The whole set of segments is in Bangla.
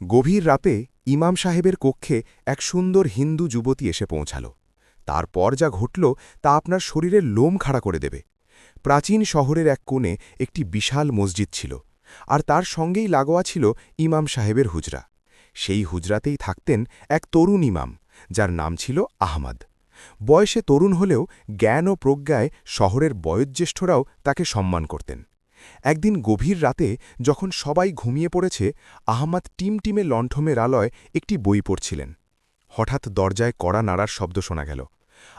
গভীর রাতে ইমাম সাহেবের কক্ষে এক সুন্দর হিন্দু যুবতী এসে পৌঁছাল। তারপর যা ঘটল তা আপনার শরীরের লোম খাড়া করে দেবে। প্রাচীন শহরের এক কোণে একটি বিশাল মসজিদ ছিল, আর তার সঙ্গেই লাগোয়া ছিল ইমাম সাহেবের হুজরা। সেই হুজরাতেই থাকতেন এক তরুণ ইমাম, যার নাম ছিল আহমদ। বয়সে তরুণ হলেও জ্ঞান ও প্রজ্ঞায় শহরের বয়োজ্যেষ্ঠরাও তাকে সম্মান করতেন। একদিন গভীর রাতে যখন সবাই ঘুমিয়ে পড়েছে, আহমদ টিমটিমে লণ্ঠমের আলোয় একটি বই পড়ছিলেন। হঠাৎ দরজায় কড়া নাড়ার শব্দ শোনা গেল।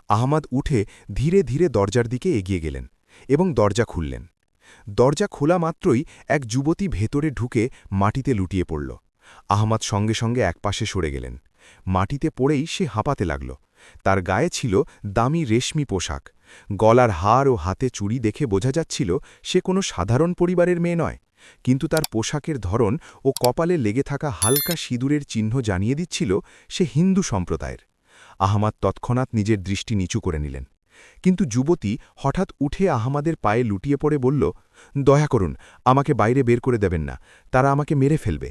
আহমদ উঠে ধীরে ধীরে দরজার দিকে এগিয়ে গেলেন এবং দরজা খুললেন। দরজা খোলা মাত্রই এক যুবতী ভেতরে ঢুকে মাটিতে লুটিয়ে পড়ল। আহমদ সঙ্গে সঙ্গে একপাশে সরে গেলেন। মাটিতে পড়েই সে হাঁপাতে লাগল। তার গায়ে ছিল দামি রেশমি পোশাক। গলার হার ও হাতে চুড়ি দেখে বোঝা যাচ্ছিল সে কোনো সাধারণ পরিবারের মেয়ে নয়, কিন্তু তার পোশাকের ধরন ও কপালে লেগে থাকা হালকা সিঁদুরের চিহ্ন জানিয়ে দিচ্ছিল সে হিন্দু সম্প্রদায়ের। আহমদ তৎক্ষণাৎ নিজের দৃষ্টি নিচু করে নিলেন, কিন্তু যুবতী হঠাৎ উঠে আহমদের পায়ে লুটিয়ে পড়ে বলল, দয়া করুন, আমাকে বাইরে বের করে দেবেন না, তারা আমাকে মেরে ফেলবে।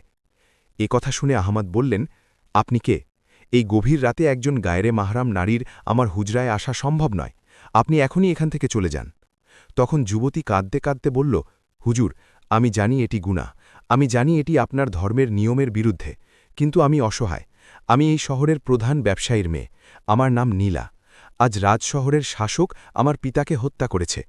এ কথা শুনে আহমদ বললেন, আপনি কে? এই গভীর রাতে একজন গায়রে মাহরাম নারীর আমার হুজরায় আসা সম্ভব নয়, আপনি এখনই এখান থেকে চলে যান। তখন যুবতী কাঁদতে কাঁদতে বলল, হুজুর, আমি জানি এটি গুনাহ, আমি জানি এটি আপনার ধর্মের নিয়মের বিরুদ্ধে, কিন্তু আমি অসহায়। আমি এই শহরের প্রধান ব্যবসায়ীর মেয়ে, আমার নাম নীলা। আজ রাজশহরের শাসক আমার পিতাকে হত্যা করেছে,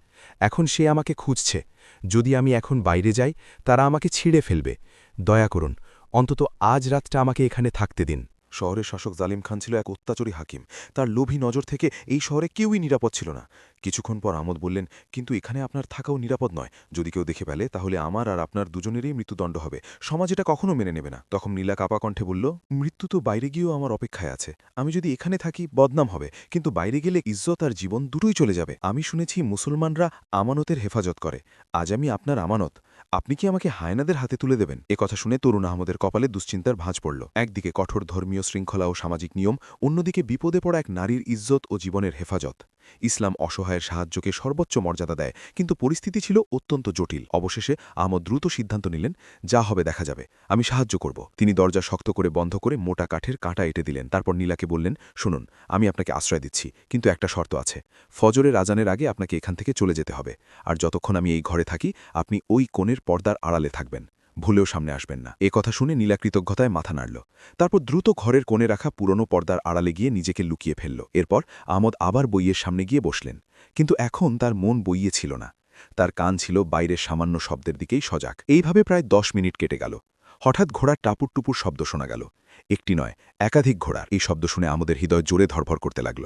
এখন সে আমাকে খুঁজছে। যদি আমি এখন বাইরে যাই, তারা আমাকে ছিঁড়ে ফেলবে। দয়া করুন, অন্তত আজ রাতটা আমাকে এখানে থাকতে দিন। শহরের শাসক জালিম খান ছিল এক অত্যাচারী হাকিম। তার লোভী নজর থেকে এই শহরে কেউই নিরাপদ ছিল না। কিছুক্ষণ পর আমোদ বললেন, কিন্তু এখানে আপনার থাকাও নিরাপদ নয়। যদি কেউ দেখে ফেলে তাহলে আমার আর আপনার দুজনেরই মৃত্যুদণ্ড হবে। সমাজ এটা কখনো মেনে নেবে না। তখন নীলা কাপা কণ্ঠে বলল, মৃত্যু তো বাইরে গিয়েও আমার অপেক্ষায় আছে। আমি যদি এখানে থাকি বদনাম হবে, কিন্তু বাইরে গেলে ইজ্জত আর জীবন দুটোই চলে যাবে। আমি শুনেছি মুসলমানরা আমানতের হেফাজত করে। আজ আমি আপনার আমানত, আপনি কি আমাকে হায়নাদের হাতে তুলে দেবেন? এ কথা শুনে তরুণ আহমদের কপালে দুশ্চিন্তার ভাঁজ পড়ল। একদিকে কঠোর ধর্মীয় শৃঙ্খলা ও সামাজিক নিয়ম, অন্যদিকে বিপদে পড়া এক নারীর ইজ্জত ও জীবনের হেফাজত। ইসলাম অসহায়ের সাহায্যকে সর্বোচ্চ মর্যাদা দেয়, কিন্তু পরিস্থিতি ছিল অত্যন্ত জটিল। অবশেষে আহমদ দ্রুত সিদ্ধান্ত নিলেন, যা হবে দেখা যাবে, আমি সাহায্য করব। তিনি দরজা শক্ত করে বন্ধ করে মোটা কাঠের কাঁটা এঁটে দিলেন। তারপর নীলাকে বললেন, শুনুন, আমি আপনাকে আশ্রয় দিচ্ছি, কিন্তু একটা শর্ত আছে। ফজরের আজানের আগে আপনাকে এখান থেকে চলে যেতে হবে। আর যতক্ষণ আমি এই ঘরে থাকি, আপনি ওই কোণের পর্দার আড়ালে থাকবেন, ভুলেও সামনে আসবেন না। এ কথা শুনে নীলা কৃতজ্ঞতায় মাথা নাড়ল। তারপর দ্রুত ঘরের কোণে রাখা পুরনো পর্দার আড়ালে গিয়ে নিজেকে লুকিয়ে ফেলল। এরপর আহমদ আবার বইয়ের সামনে গিয়ে বসলেন, কিন্তু এখন তার মন বইয়ে ছিল না। তার কান ছিল বাইরের সামান্য শব্দের দিকেই সজাগ। এইভাবে প্রায় 10 মিনিট কেটে গেল। হঠাৎ ঘোড়ার টাপুর টুপুর শব্দ শোনা গেল। একটি নয়, একাধিক ঘোড়ার। এই শব্দ শুনে আমাদের হৃদয় জোরে ধরভর করতে লাগল।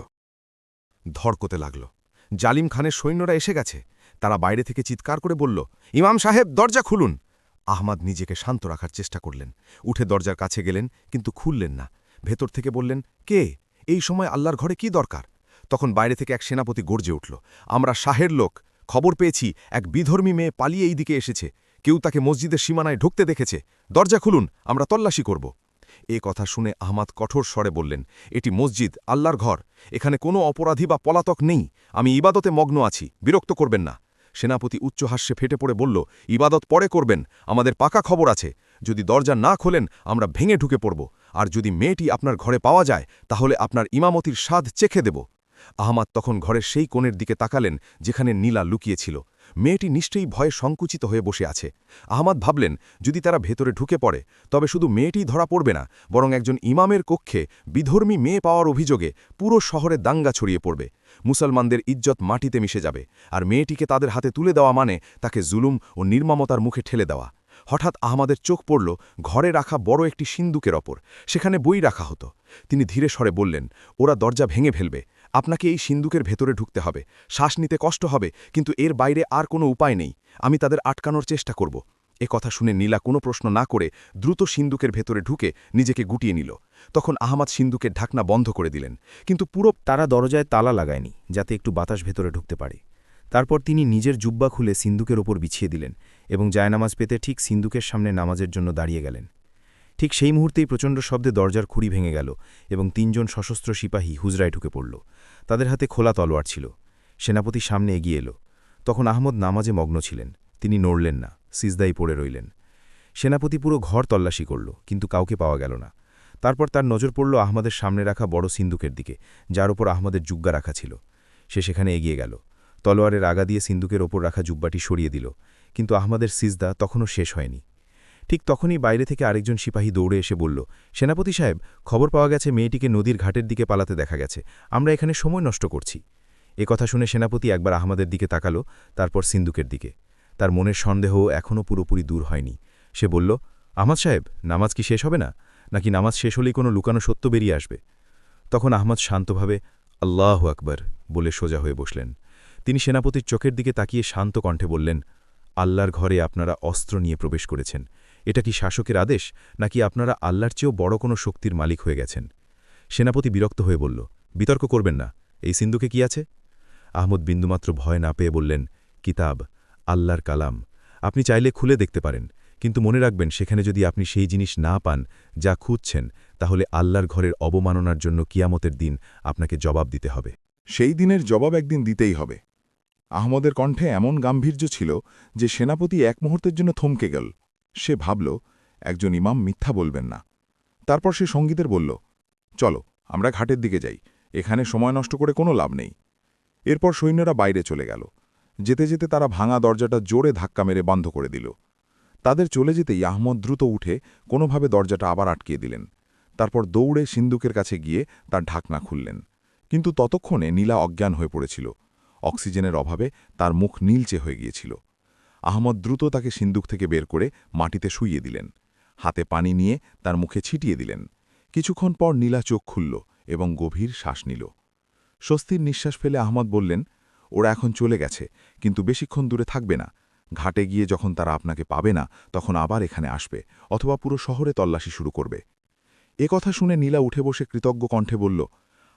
ধড়কতে লাগল। জালিম খানের সৈন্যরা এসে গেছে। তারা বাইরে থেকে চিৎকার করে বলল, ইমাম সাহেব, দরজা খুলুন। আহমদ নিজেকে শান্ত রাখার চেষ্টা করলেন। উঠে দরজার কাছে গেলেন, কিন্তু খুললেন না। ভেতর থেকে বললেন, কে? এই সময় আল্লাহর ঘরে কি দরকার? তখন বাইরে থেকে এক সেনাপতি গর্জে উঠল, আমরা শাহের লোক, খবর পেয়েছি এক বিধর্মী মেয়ে পালিয়ে এই দিকে এসেছে। কেউ তাকে মসজিদের সীমানায় ঢুকতে দেখেছে। দরজা খুলুন, আমরা তল্লাশি করব। এ কথা শুনে আহমদ কঠোর স্বরে বললেন, এটি মসজিদ, আল্লাহর ঘর, এখানে কোনো অপরাধী বা পলাতক নেই। আমি ইবাদতে মগ্ন আছি, বিরক্ত করবেন না। সেনাপতি উচ্চহাস্যে ফেটে পড়ে বলল, ইবাদত পরে করবেন, আমাদের পাকা খবর আছে। যদি দরজা না খোলেন আমরা ভেঙে ঢুকে পড়ব, আর যদি মেয়েটি আপনার ঘরে পাওয়া যায় তাহলে আপনার ইমামতির স্বাদ চেখে দেব। আহমদ তখন ঘরের সেই কোণের দিকে তাকালেন যেখানে নীলা লুকিয়েছিল। মেয়েটি নিশ্চয়ই ভয়ে সংকুচিত হয়ে বসে আছে। আহমদ ভাবলেন, যদি তারা ভেতরে ঢুকে পড়ে তবে শুধু মেয়েটি ধরা পড়বে না, বরং একজন ইমামের কক্ষে বিধর্মী মেয়ে পাওয়ার অভিযোগে পুরো শহরে দাঙ্গা ছড়িয়ে পড়বে। মুসলমানদের ইজ্জত মাটিতে মিশে যাবে, আর মেয়েটিকে তাদের হাতে তুলে দেওয়া মানে তাকে জুলুম ও নির্মমতার মুখে ঠেলে দেওয়া। হঠাৎ আহমদের চোখ পড়ল ঘরে রাখা বড় একটি সিন্দুকের ওপর। সেখানে বই রাখা হতো। তিনি ধীরে স্বরে বললেন, ওরা দরজা ভেঙে ফেলবে, আপনাকে এই সিন্দুকের ভেতরে ঢুকতে হবে। শ্বাস নিতে কষ্ট হবে, কিন্তু এর বাইরে আর কোনো উপায় নেই। আমি তাদের আটকানোর চেষ্টা করব। এ কথা শুনে নীলা কোনো প্রশ্ন না করে দ্রুত সিন্দুকের ভেতরে ঢুকে নিজেকে গুটিয়ে নিল। তখন আহমদ সিন্দুকের ঢাকনা বন্ধ করে দিলেন, কিন্তু তারা দরজায় তালা লাগায়নি, যাতে একটু বাতাস ভেতরে ঢুকতে পারে। তারপর তিনি নিজের জুব্বা খুলে সিন্দুকের ওপর বিছিয়ে দিলেন এবং জায়নামাজ পেতে ঠিক সিন্দুকের সামনে নামাজের জন্য দাঁড়িয়ে গেলেন। ঠিক সেই মুহূর্তেই প্রচণ্ড শব্দে দরজার খুঁড়ি ভেঙে গেল এবং ৩ জন সশস্ত্র সিপাহী হুজরায় ঢুকে পড়ল। তাদের হাতে খোলা তলোয়ার ছিল। সেনাপতি সামনে এগিয়ে এলো। তখন আহমদ নামাজে মগ্ন ছিলেন। তিনি নড়লেন না, সিজদাই পড়ে রইলেন। সেনাপতি পুরো ঘর তল্লাশি করল, কিন্তু কাউকে পাওয়া গেল না। তারপর তার নজর পড়ল আহমদের সামনে রাখা বড় সিন্দুকের দিকে, যার ওপর আহমদের জুগ্গা রাখা ছিল। সে সেখানে এগিয়ে গেল, তলোয়ারের আগা দিয়ে সিন্দুকের ওপর রাখা জুব্বাটি সরিয়ে দিল, কিন্তু আহমদের সিজদা তখনও শেষ হয়নি। ঠিক তখনই বাইরে থেকে আরেকজন সিপাহী দৌড়ে এসে বলল, সেনাপতি সাহেব, খবর পাওয়া গেছে মেয়েটিকে নদীর ঘাটের দিকে পালাতে দেখা গেছে। আমরা এখানে সময় নষ্ট করছি। এ কথা শুনে সেনাপতি একবার আহমদের দিকে তাকালো, তারপর সিন্দুকের দিকে। তার মনের সন্দেহ এখনও পুরোপুরি দূর হয়নি। সে বলল, আহমদ সাহেব, নামাজ কি শেষ হবে না, নাকি নামাজ শেষ হলেই কোনো লুকানো সত্য বেরিয়ে আসবে? তখন আহমদ শান্তভাবে আল্লাহু আকবার বলে সোজা হয়ে বসলেন। তিনি সেনাপতির চোখের দিকে তাকিয়ে শান্ত কণ্ঠে বললেন, আল্লাহর ঘরে আপনারা অস্ত্র নিয়ে প্রবেশ করেছেন। এটা কি শাসকের আদেশ, নাকি আপনারা আল্লাহর চেয়েও বড় কোনো শক্তির মালিক হয়ে গেছেন? সেনাপতি বিরক্ত হয়ে বলল, বিতর্ক করবেন না। এই সিন্ধুকে কি আছে? আহমদ বিন্দুমাত্র ভয় না পেয়ে বললেন, কিতাব, আল্লাহর কালাম। আপনি চাইলে খুলে দেখতে পারেন, কিন্তু মনে রাখবেন সেখানে যদি আপনি সেই জিনিস না পান যা খুঁজছেন, তাহলে আল্লাহর ঘরের অবমাননার জন্য কিয়ামতের দিন আপনাকে জবাব দিতে হবে। সেই দিনের জবাব একদিন দিতেই হবে। আহমদের কণ্ঠে এমন গাম্ভীর্য ছিল যে সেনাপতি এক মুহূর্তের জন্য থমকে গেল। সে ভাবল, একজন ইমাম মিথ্যা বলবেন না। তারপর সে সঙ্গীদের বলল, চলো আমরা ঘাটের দিকে যাই, এখানে সময় নষ্ট করে কোনো লাভ নেই। এরপর সৈন্যরা বাইরে চলে গেল। যেতে যেতে তারা ভাঙা দরজাটা জোরে ধাক্কা মেরে বন্ধ করে দিল। তাদের চলে যেতেই আহমদ দ্রুত উঠে কোনোভাবে দরজাটা আবার আটকিয়ে দিলেন। তারপর দৌড়ে সিন্দুকের কাছে গিয়ে তার ঢাকনা খুললেন। কিন্তু ততক্ষণে নীলা অজ্ঞান হয়ে পড়েছিল। অক্সিজেনের অভাবে তার মুখ নীলচে হয়ে গিয়েছিল। আহমদ দ্রুত তাকে সিন্দুক থেকে বের করে মাটিতে শুইয়ে দিলেন। হাতে পানি নিয়ে তার মুখে ছিটিয়ে দিলেন। কিছুক্ষণ পর নীলা চোখ খুলল এবং গভীর শ্বাস নিল। স্বস্তির নিঃশ্বাস ফেলে আহমদ বললেন, ওরা এখন চলে গেছে, কিন্তু বেশিক্ষণ দূরে থাকবে না। ঘাটে গিয়ে যখন তারা আপনাকে পাবে না, তখন আবার এখানে আসবে, অথবা পুরো শহরে তল্লাশি শুরু করবে। এ কথা শুনে নীলা উঠে বসে কৃতজ্ঞ কণ্ঠে বলল,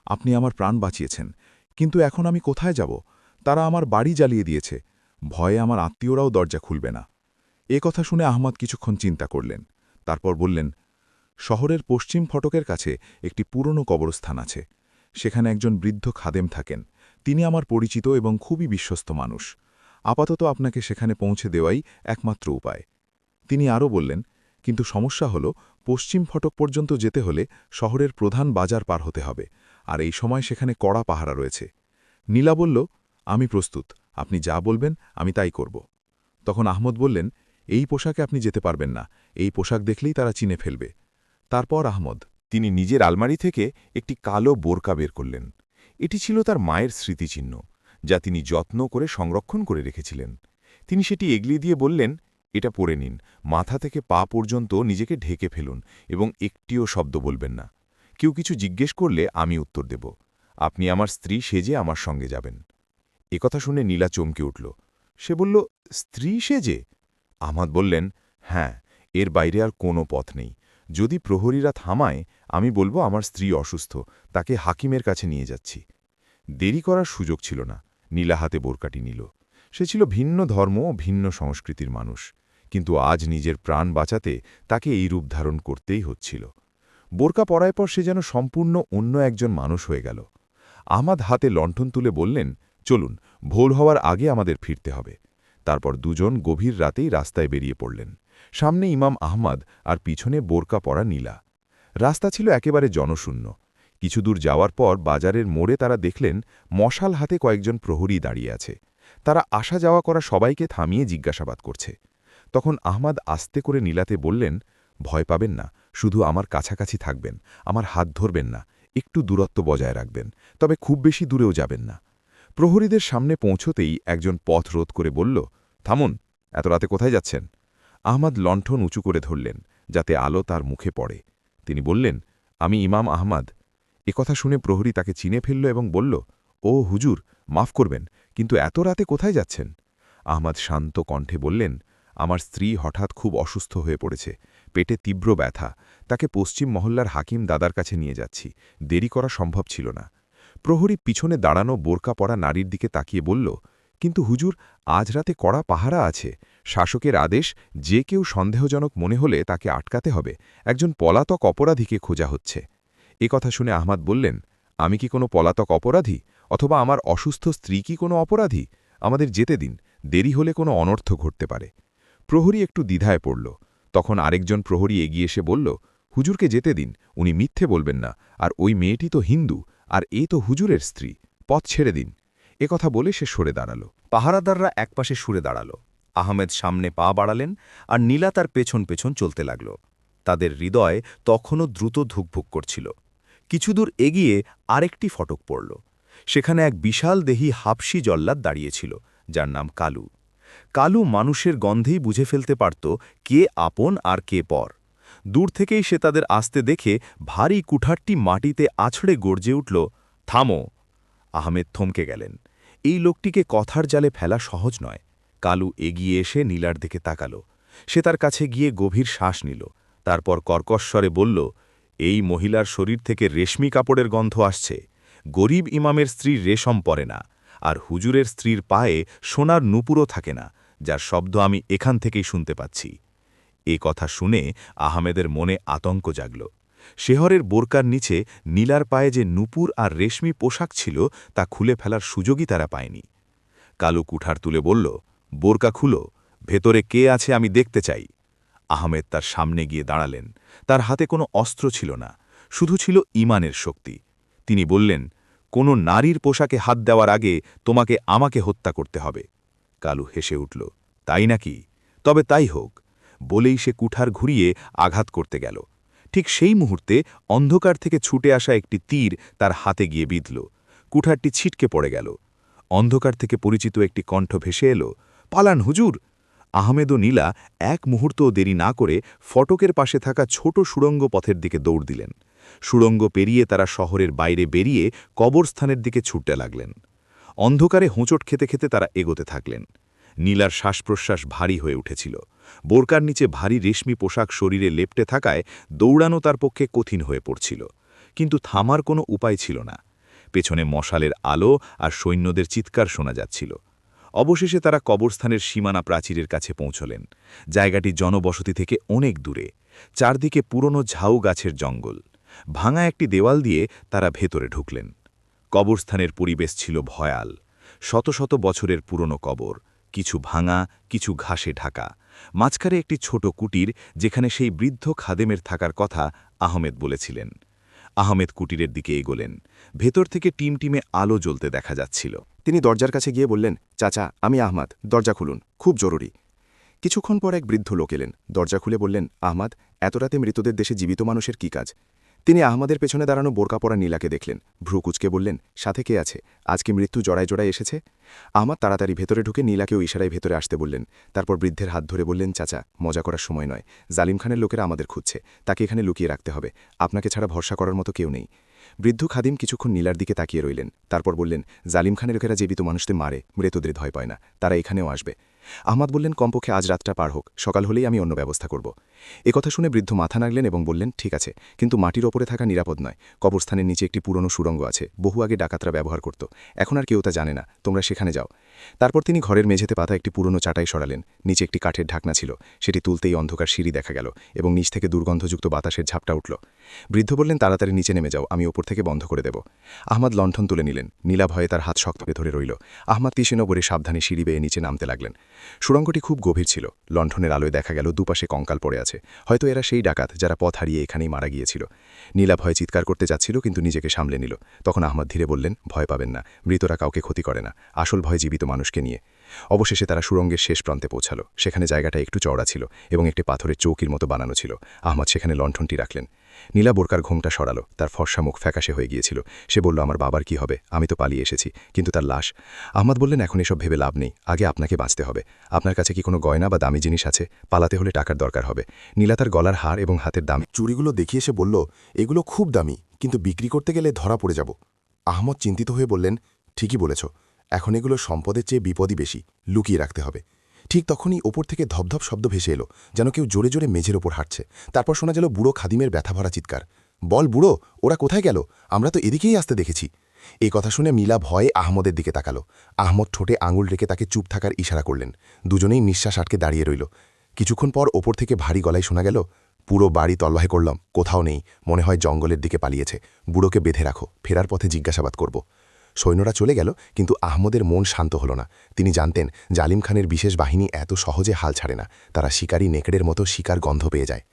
আপনি আমার প্রাণ বাঁচিয়েছেন, কিন্তু এখন আমি কোথায় যাব? তারা আমার বাড়ি জ্বালিয়ে দিয়েছে। ভয়ে আমার আত্মীয়রাও দরজা খুলবে না। এ কথা শুনে আহমদ কিছুক্ষণ চিন্তা করলেন। তারপর বললেন, শহরের পশ্চিম ফটকের কাছে একটি পুরনো কবরস্থান আছে। সেখানে একজন বৃদ্ধ খাদেম থাকেন। তিনি আমার পরিচিত এবং খুবই বিশ্বস্ত মানুষ। আপাতত আপনাকে সেখানে পৌঁছে দেওয়াই একমাত্র উপায়। তিনি আরও বললেন, কিন্তু সমস্যা হল, পশ্চিম ফটক পর্যন্ত যেতে হলে শহরের প্রধান বাজার পার হতে হবে, আর এই সময় সেখানে কড়া পাহারা রয়েছে। নীলা বলল, আমি প্রস্তুত, আপনি যা বলবেন আমি তাই করব। তখন আহমদ বললেন, এই পোশাকে আপনি যেতে পারবেন না, এই পোশাক দেখলেই তারা চিনে ফেলবে। তারপর আহমদ তিনি নিজের আলমারি থেকে একটি কালো বোরকা বের করলেন। এটি ছিল তার মায়ের স্মৃতিচিহ্ন, যা তিনি যত্ন করে সংরক্ষণ করে রেখেছিলেন। তিনি সেটি এগলিয়ে দিয়ে বললেন, এটা পরে নিন, মাথা থেকে পা পর্যন্ত নিজেকে ঢেকে ফেলুন এবং একটিও শব্দ বলবেন না। কেউ কিছু জিজ্ঞেস করলে আমি উত্তর দেব। আপনি আমার স্ত্রী সেজে আমার সঙ্গে যাবেন। একথা শুনে নীলা চমকে উঠল। সে বলল, স্ত্রী সেজে? আহমদ বললেন, হ্যাঁ, এর বাইরে আর কোনো পথ নেই। যদি প্রহরীরা থামায়, আমি বলবো আমার স্ত্রী অসুস্থ, তাকে হাকিমের কাছে নিয়ে যাচ্ছি। দেরি করার সুযোগ ছিল না। নীলা হাতে বোরকাটি নিল। সে ছিল ভিন্ন ধর্ম ও ভিন্ন সংস্কৃতির মানুষ, কিন্তু আজ নিজের প্রাণ বাঁচাতে তাকে এই রূপ ধারণ করতেই হচ্ছিল। বোরকা পরার পর সে যেন সম্পূর্ণ অন্য একজন মানুষ হয়ে গেল। আহমদ হাতে লণ্ঠন তুলে বললেন, চলুন, ভোর হওয়ার আগে আমাদের ফিরতে হবে। তারপর দুজন গভীর রাতেই রাস্তায় বেরিয়ে পড়লেন। সামনে ইমাম আহমদ আর পিছনে বোরকা পরা নীলা। রাস্তা ছিল একেবারে জনশূন্য। কিছু দূর যাওয়ার পর বাজারের মোড়ে তারা দেখলেন মশাল হাতে কয়েকজন প্রহরী দাঁড়িয়ে আছে। তারা আসা যাওয়া করা সবাইকে থামিয়ে জিজ্ঞাসাবাদ করছে। তখন আহমদ আস্তে করে নীলাতে বললেন, ভয় পাবেন না, শুধু আমার কাছাকাছি থাকবেন, আমার হাত ধরবেন না, একটু দূরত্ব বজায় রাখবেন, তবে খুব বেশি দূরেও যাবেন না। প্রহরীদের সামনে পৌঁছতেই একজন পথ রোধ করে বলল, থামুন, এত রাতে কোথায় যাচ্ছেন? আহমদ লণ্ঠন উঁচু করে ধরলেন, যাতে আলো তার মুখে পড়ে। তিনি বললেন, আমি ইমাম আহমদ। একথা শুনে প্রহরী তাকে চিনে ফেলল এবং বলল, ও হুজুর, মাফ করবেন, কিন্তু এত রাতে কোথায় যাচ্ছেন? আহমদ শান্ত কণ্ঠে বললেন, আমার স্ত্রী হঠাৎ খুব অসুস্থ হয়ে পড়েছে, পেটে তীব্র ব্যথা, তাকে পশ্চিম মহল্লার হাকিম দাদার কাছে নিয়ে যাচ্ছি, দেরি করা সম্ভব ছিল না। প্রহরী পিছনে দাঁড়ানো বোরকা পরা নারীর দিকে তাকিয়ে বলল, কিন্তু হুজুর, আজ রাতে কড়া পাহারা আছে, শাসকের আদেশ, যে কেউ সন্দেহজনক মনে হলে তাকে আটকাতে হবে, একজন পলাতক অপরাধীকে খোঁজা হচ্ছে। কথা শুনে আহমদ বললেন, আমি কি কোনো পলাতক অপরাধী, অথবা আমার অসুস্থ স্ত্রী কি কোনো অপরাধী? আমাদের যেতে দিন, দেরি হলে কোনো অনর্থ ঘটতে পারে। প্রহরী একটু দ্বিধায় পড়ল, তখন আরেকজন প্রহরী এগিয়ে এসে বলল, হুজুরকে যেতে দিন, উনি মিথ্যে বলবেন না, আর ওই মেয়েটি তো হিন্দু, আর এ তো হুজুরের স্ত্রী, পথ ছেড়ে দিন। কথা বলে সে সরে দাঁড়াল। পাহারাদাররা একপাশে সরে দাঁড়াল। আহমেদ সামনে পা বাড়ালেন, আর নীলা তার পেছন পেছন চলতে লাগল। তাদের হৃদয় তখনও দ্রুত ধুকভুক করছিল। কিছুদূর এগিয়ে আরেকটি ফটক পড়ল। সেখানে এক বিশাল দেহী হাবশী জল্লাদ দাঁড়িয়েছিল, যার নাম কালু। কালু মানুষের গন্ধেই বুঝে ফেলতে পারত কে আপন আর কে পর। দূর থেকেই সে তাদের আসতে দেখে ভারী কুঠারটি মাটিতে আছড়ে গর্জে উঠল, থামো! আহমেদ থমকে গেলেন। এই লোকটিকে কথার জালে ফেলা সহজ নয়। কালু এগিয়ে এসে নীলার দিকে তাকাল। সে তার কাছে গিয়ে গভীর শ্বাস নিল, তারপর কর্কশ্বরে বলল, এই মহিলার শরীর থেকে রেশমি কাপড়ের গন্ধ আসছে। গরিব ইমামের স্ত্রীর রেশম পরে না, আর হুজুরের স্ত্রীর পায়ে সোনার নুপুরও থাকে না, যার শব্দ আমি এখান থেকেই শুনতে পাচ্ছি। এ কথা শুনে আহমেদের মনে আতঙ্ক জাগল। শেহরের বোরকার নিচে নীলার পায়ে যে নুপুর আর রেশমি পোশাক ছিল তা খুলে ফেলার সুযোগই তারা পায়নি। কালু কুঠার তুলে বলল, বোরকা খুলো, ভেতরে কে আছে আমি দেখতে চাই। আহমেদ তার সামনে গিয়ে দাঁড়ালেন। তার হাতে কোনো অস্ত্র ছিল না, শুধু ছিল ঈমানের শক্তি। তিনি বললেন, কোনো নারীর পোশাকে হাত দেওয়ার আগে তোমাকে আমাকে হত্যা করতে হবে। কালু হেসে উঠল, তাই নাকি? তবে তাই হোক। বলেই সে কুঠার ঘুরিয়ে আঘাত করতে গেল। ঠিক সেই মুহূর্তে অন্ধকার থেকে ছুটে আসা একটি তীর তার হাতে গিয়ে বিঁধল। কুঠারটি ছিটকে পড়ে গেল। অন্ধকার থেকে পরিচিত একটি কণ্ঠ ভেসে এলো, পালান হুজুর! আহমেদ ও নীলা এক মুহূর্তও দেরি না করে ফটকের পাশে থাকা ছোট সুড়ঙ্গ পথের দিকে দৌড় দিলেন। সুড়ঙ্গ পেরিয়ে তারা শহরের বাইরে বেরিয়ে কবরস্থানের দিকে ছুটতে লাগলেন। অন্ধকারে হোঁচট খেতে খেতে তারা এগোতে থাকলেন। নীলার শ্বাসপ্রশ্বাস ভারী হয়ে উঠেছিল। বোরকার নিচে ভারী রেশমি পোশাক শরীরে লেপ্টে থাকায় দৌড়ানো তার পক্ষে কঠিন হয়ে পড়ছিল, কিন্তু থামার কোনো উপায় ছিল না। পেছনে মশালের আলো আর সৈন্যদের চিৎকার শোনা যাচ্ছিল। অবশেষে তারা কবরস্থানের সীমানা প্রাচীরের কাছে পৌঁছলেন। জায়গাটি জনবসতি থেকে অনেক দূরে, চারদিকে পুরনো ঝাউ গাছের জঙ্গল। ভাঙা একটি দেওয়াল দিয়ে তারা ভেতরে ঢুকলেন। কবরস্থানের পরিবেশ ছিল ভয়াল। শত শত বছরের পুরনো কবর, কিছু ভাঙা, কিছু ঘাসে ঢাকা। মাঝখানে একটি ছোট কুটির, যেখানে সেই বৃদ্ধ খাদেমের থাকার কথা আহমেদ বলেছিলেন। আহমেদ কুটিরের দিকে এগোলেন। ভেতর থেকে টিমটিমে আলো জ্বলতে দেখা যাচ্ছিল। তিনি দরজার কাছে গিয়ে বললেন, চাচা, আমি আহমাদ, দরজা খুলুন, খুব জরুরি। কিছুক্ষণ পর এক বৃদ্ধ লোক এলেন। দরজা খুলে বললেন, আহমাদ, এত রাতে মৃতদের দেশে জীবিত মানুষের কি কাজ? তিনি আহমাদের পেছনে দাঁড়ানো বোরকা পরা নীলাকে দেখলেন। ভ্রু কুচকে বললেন, সাথে কে আছে? আজকে মৃত্যু জড়ায় জড়ায় এসেছে। আহমাদ তাড়াতাড়ি ভেতরে ঢুকে নীলাকেও ইশারায় ভেতরে আসতে বললেন। তারপর বৃদ্ধের হাত ধরে বললেন, চাচা, মজা করার সময় নয়। জালিম খানের লোকেরা আমাদের খুঁজছে, তাকে এখানে লুকিয়ে রাখতে হবে। আপনাকে ছাড়া ভরসা করার মতো কেউ নেই। বৃদ্ধ খাদিম কিছুক্ষণ নীলার দিকে তাকিয়ে রইলেন। তারপর বললেন, জালিম খানের লোকেরা জীবিত মানুষদের মারে, মৃতদের ভয় পায় না, তারা এখানেও আসবে। আহমাদ বললেন, কমপক্ষে আজ রাতটা পার হোক, সকাল হলেই আমি অন্য ব্যবস্থা করব। কথা শুনে বৃদ্ধ মাথা নাড়লেন এবং বললেন, ঠিক আছে, কিন্তু মাটির ওপরে থাকা নিরাপদ নয়। কবরস্থানের নিচে একটি পুরনো সুড়ঙ্গ আছে, বহু আগে ডাকাতরা ব্যবহার করত, এখন আর কেউ তা জানে না, তোমরা সেখানে যাও। তারপর তিনি ঘরের মেঝেতে পাতা একটি পুরনো চাটাই সরালেন। নিচে একটি কাঠের ঢাকনা ছিল, সেটি তুলতেই অন্ধকার সিঁড়ি দেখা গেল এবং নিচ থেকে দুর্গন্ধযুক্ত বাতাসের ঝাপটা উঠল। বৃদ্ধ বললেন, তাড়াতাড়ি নিচে নেমে যাও, আমি ওপর থেকে বন্ধ করে দেব। আহমাদ লণ্ঠন তুলে নিলেন। নীলা ভয়ে তার হাত শক্ত ধরে রইল। আহমাদ তিসেনবরে সাবধানে সিঁড়ি বেয়ে নিচে নামতে লাগলেন। সুড়ঙ্গটি খুব গভীর ছিল। লণ্ঠনের আলোয় দেখা গেল দুপাশে কঙ্কাল পড়ে আছে। হয়তো এরা সেই ডাকাত যারা পথ হারিয়ে এখানেই মারা গিয়েছিল। নীলা ভয়ে চিৎকার করতে যাচ্ছিল, কিন্তু নিজেকে সামলে নিল। তখন আহমাদ ধীরে বললেন, ভয় পাবেন না, মৃতরা কাউকে ক্ষতি করে না, আসল ভয় জীবিত মানুষকে নিয়ে। অবশেষে তারা সুড়ঙ্গের শেষ প্রান্তে পৌঁছাল। সেখানে জায়গাটা একটু চওড়া ছিল এবং একটি পাথরের চৌকির মতো বানানো ছিল। আহমাদ সেখানে লণ্ঠনটি রাখলেন। নীলা বোরকার ঘোমটা সরালো। তার ফর্সা মুখ ফ্যাকাশে হয়ে গিয়েছিল। সে বলল, আমার বাবার কি হবে? আমি তো পালিয়ে এসেছি, কিন্তু তার লাশ। আহমাদ বললেন, এখন এসব ভেবে লাভ নেই, আগে আপনাকে বাঁচতে হবে। আপনার কাছে কি কোনো গয়না বা দামি জিনিস আছে? পালাতে হলে টাকার দরকার হবে। নীলা তার গলার হার এবং হাতের দামি চুড়িগুলো দেখিয়ে সে বলল, এগুলো খুব দামি, কিন্তু বিক্রি করতে গেলে ধরা পড়ে যাব। আহমদ চিন্তিত হয়ে বললেন, ঠিকই বলেছ, এখন এগুলো সম্পদের চেয়ে বিপদই বেশি, লুকিয়ে রাখতে হবে। ঠিক তখনই ওপর থেকে ধপধপ শব্দ ভেসে এলো, যেন কেউ জোরে জোরে মেঝের ওপর হাঁটছে। তারপর শোনা গেল বুড়ো খাদিমের ব্যথা ভরা চিৎকার, বল বুড়ো, ওরা কোথায় গেল? আমরা তো এদিকেই আসতে দেখেছি। এই কথা শুনে মিলা ভয়ে আহমদের দিকে তাকালো। আহমদ ঠোঁটে আঙুল রেখে তাকে চুপ থাকার ইশারা করলেন। দুজনেই নিঃশ্বাস আটকে দাঁড়িয়ে রইল। কিছুক্ষণ পর ওপর থেকে ভারী গলায় শোনা গেল, পুরো বাড়ি তল্লাহি করলাম, কোথাও নেই, মনে হয় জঙ্গলের দিকে পালিয়েছে। বুড়োকে বেঁধে রাখো, ফেরার পথে জিজ্ঞাসাবাদ করব। সৈন্যরা চলে গেল, কিন্তু আহমদের মন শান্ত হল না। তিনি জানতেন জালিম খানের বিশেষ বাহিনী এত সহজে হাল ছাড়ে না, তারা শিকারী নেকড়ের মতো শিকার গন্ধ পেয়ে যায়।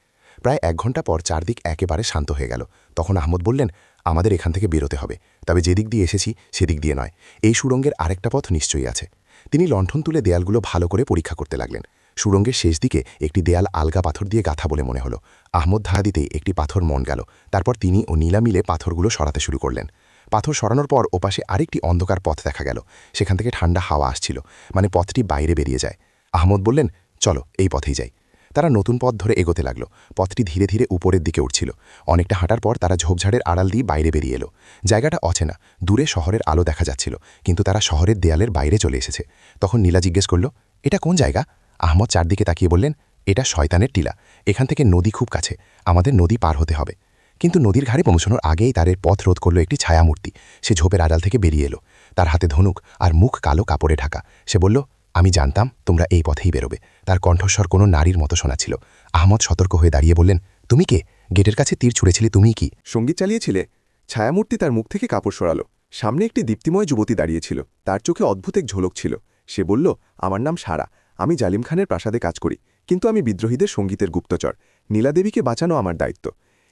প্রায় 1 ঘন্টা পর চারদিক একেবারে শান্ত হয়ে গেল। তখন আহমদ বললেন, আমাদের এখান থেকে বেরোতে হবে, তবে যেদিক দিয়ে এসেছি সেদিক দিয়ে নয়, এই সুড়ঙ্গের আরেকটা পথ নিশ্চয়ই আছে। তিনি লণ্ঠন তুলে দেয়ালগুলো ভালো করে পরীক্ষা করতে লাগলেন। সুড়ঙ্গের শেষ দিকে একটি দেয়াল আলগা পাথর দিয়ে গাঁথা বলে মনে হলো। আহমদ ধারা দিতেই একটি পাথর মন গেল। তারপর তিনি ও নীলা মিলে পাথরগুলো সরাতে শুরু করলেন। পাথর সরানোর পর ওপাশে আরেকটি অন্ধকার পথ দেখা গেল। সেখান থেকে ঠান্ডা হাওয়া আসছিল, মানে পথটি বাইরে বেরিয়ে যায়। আহমদ বললেন, চলো এই পথেই যাই। তারা নতুন পথ ধরে এগোতে লাগল। পথটি ধীরে ধীরে উপরের দিকে উঠছিল। অনেকটা হাঁটার পর তারা ঝোপঝাড়ের আড়াল দিয়ে বাইরে বেরিয়ে এলো। জায়গাটা অচেনা, দূরে শহরের আলো দেখা যাচ্ছিল, কিন্তু তারা শহরের দেয়ালের বাইরে চলে এসেছে। তখন নীলা জিজ্ঞেস করল, এটা কোন জায়গা? আহমদ চারদিকে তাকিয়ে বললেন, এটা শয়তানের টিলা। এখান থেকে নদী খুব কাছে, আমাদের নদী পার হতে হবে। কিন্তু নদীর ঘাড়ে পৌঁছানোর আগেই তারের পথ রোধ করল একটি ছায়ামূর্তি। সে ঝোপের আড়াল থেকে বেরিয়ে এলো। তার হাতে ধনুক আর মুখ কালো কাপড়ে ঢাকা। সে বলল, আমি জানতাম তোমরা এই পথেই বেরোবে। তার কণ্ঠস্বর কোনো নারীর মতো শোনাচ্ছিল। আহমদ সতর্ক হয়ে দাঁড়িয়ে বললেন, তুমি কে? গেটের কাছে তীর ছুঁড়েছিলে তুমিই কি? সঙ্গীত চালিয়েছিলে? ছায়ামূর্তি তার মুখ থেকে কাপড় সরালো। সামনে একটি দীপ্তিময় যুবতী দাঁড়িয়েছিল। তার চোখে অদ্ভুত এক ঝলক ছিল। সে বলল, আমার নাম সারা, আমি জালিম খানের প্রাসাদে কাজ করি, কিন্তু আমি বিদ্রোহীদের সঙ্গীতের গুপ্তচর। নীলা দেবীকে বাঁচানো আমার দায়িত্ব।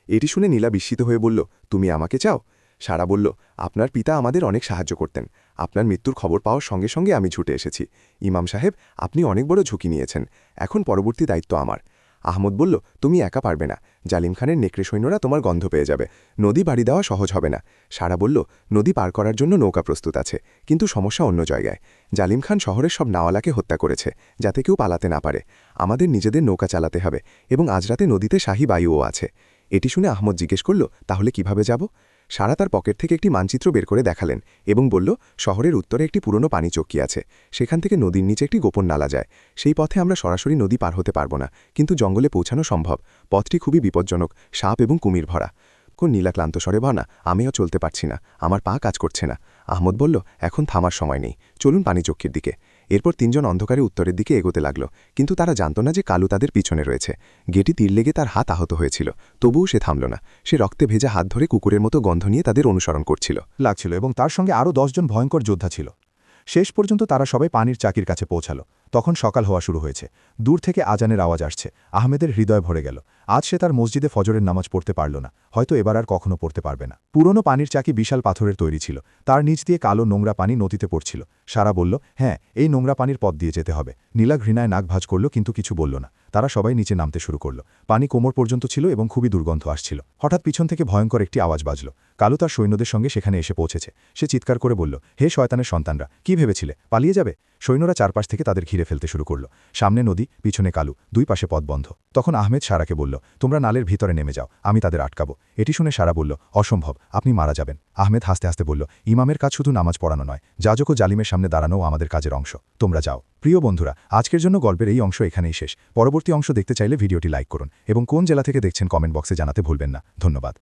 এটি শুনে নীলা বিস্মিত হয়ে বলল, তুমি আমাকে চাও? সারা বলল, আপনার পিতা আমাদের অনেক সাহায্য করতেন। আপনার মৃত্যুর খবর পাওয়ার সঙ্গে সঙ্গে আমি ছুটে এসেছি। ইমাম সাহেব, আপনি অনেক বড় ঝুঁকি নিয়েছেন, এখন পরবর্তী দায়িত্ব আমার। আহমদ বলল, তুমি একা পারবে না, জালিম খানের নেকড়ে সৈন্যরা তোমার গন্ধ পেয়ে যাবে। নদী বাড়ি দেওয়া সহজ হবে না। সারা বলল, নদী পার করার জন্য নৌকা প্রস্তুত আছে, কিন্তু সমস্যা অন্য জায়গায়। জালিম খান শহরের সব নাওয়ালাকে হত্যা করেছে, যাতে কেউ পালাতে না পারে। আমাদের নিজেদের নৌকা চালাতে হবে, এবং আজ রাতে নদীতে শাহী বায়ুও আছে। এটি শুনে আহমদ জিজ্ঞেস করল, তাহলে কিভাবে যাব? সারা তার পকেট থেকে একটি মানচিত্র বের করে দেখালেন এবং বলল, শহরের উত্তরে একটি পুরনো পানি চৌকি আছে, সেখান থেকে নদীর নিচে একটি গোপন নালা যায়। সেই পথে আমরা সরাসরি নদী পার হতে পারব না, কিন্তু জঙ্গলে পৌঁছানো সম্ভব। পথটি খুবই বিপজ্জনক, সাপ এবং কুমির ভরা। কোন নীলা ক্লান্ত স্বরে বলা, আমিও চলতে পারছি না, আমার পা কাজ করছে না। আহমদ বলল, এখন থামার সময় নেই, চলুন পানিচক্কির দিকে। এরপর 3 জন অন্ধকারে উত্তরের দিকে এগোতে লাগল, কিন্তু তারা জানত না যে কালু তাদের পিছনে রয়েছে। গেটি তীর লেগে তার হাত আহত হয়েছিল, তবুও সে থামল না। সে রক্তে ভেজা হাত ধরে কুকুরের মতো গন্ধ নিয়ে তাদের অনুসরণ করছিল। লাগছিল, এবং তার সঙ্গে আরও 10 জন ভয়ঙ্কর যোদ্ধা ছিল। শেষ পর্যন্ত তারা সবাই পানির চাকির কাছে পৌঁছালো। তখন সকাল হওয়া শুরু হয়েছে। দূর থেকে আজানের আওয়াজ আসছে। আহমেদের হৃদয় ভরে গেল। আজ সে তার মসজিদে ফজরের নামাজ পড়তে পারল না, হয়তো এবার আর কখনো পড়তে পারবে না। পুরনো পানির চাকি বিশাল পাথরের তৈরি ছিল, তার নিচ দিয়ে কালো নোংরা পানি নদীতে পড়ছিল। সারা বলল, হ্যাঁ, এই নোংরা পানির পথ দিয়ে যেতে হবে। নীলা ঘৃণায় নাক ভাঁজ করল, কিন্তু কিছু বলল না। তারা সবাই নিচে নামতে শুরু করল। পানি কোমর পর্যন্ত ছিল এবং খুবই দুর্গন্ধ আসছিল। হঠাৎ পিছন থেকে ভয়ঙ্কর একটি আওয়াজ বাজল। কালু তার সৈন্যদের সঙ্গে সেখানে এসে পৌঁছেছে। সে চিৎকার করে বলল, হে শয়তানের সন্তানরা, কি ভেবেছিলে পালিয়ে যাবে? সৈন্যরা চারপাশ থেকে তাদের ঘিরে ফেলতে শুরু করল। সামনে নদী, পিছনে কালু, দুই পাশে পথ বন্ধ। তখন আহমেদ সারাকে বলল, তোমরা নালের ভিতরে নেমে যাও, আমি তাদের আটকাবো। এটি শুনে সারা বলল, অসম্ভব, আপনি মারা যাবেন। আহমেদ হাসতে হাসতে বলল, ইমামের কাজ শুধু নামাজ পড়ানো নয়, যাজক ও জালিমের সামনে দাঁড়ানোও আমাদের কাজের অংশ। তোমরা যাও। প্রিয় বন্ধুরা, আজকের জন্য গল্পের এই অংশ এখানেই শেষ। পরবর্তী অংশ দেখতে চাইলে ভিডিওটি লাইক করুন এবং কোন জেলা থেকে দেখছেন কমেন্ট বক্সে জানাতে ভুলবেন না। ধন্যবাদ।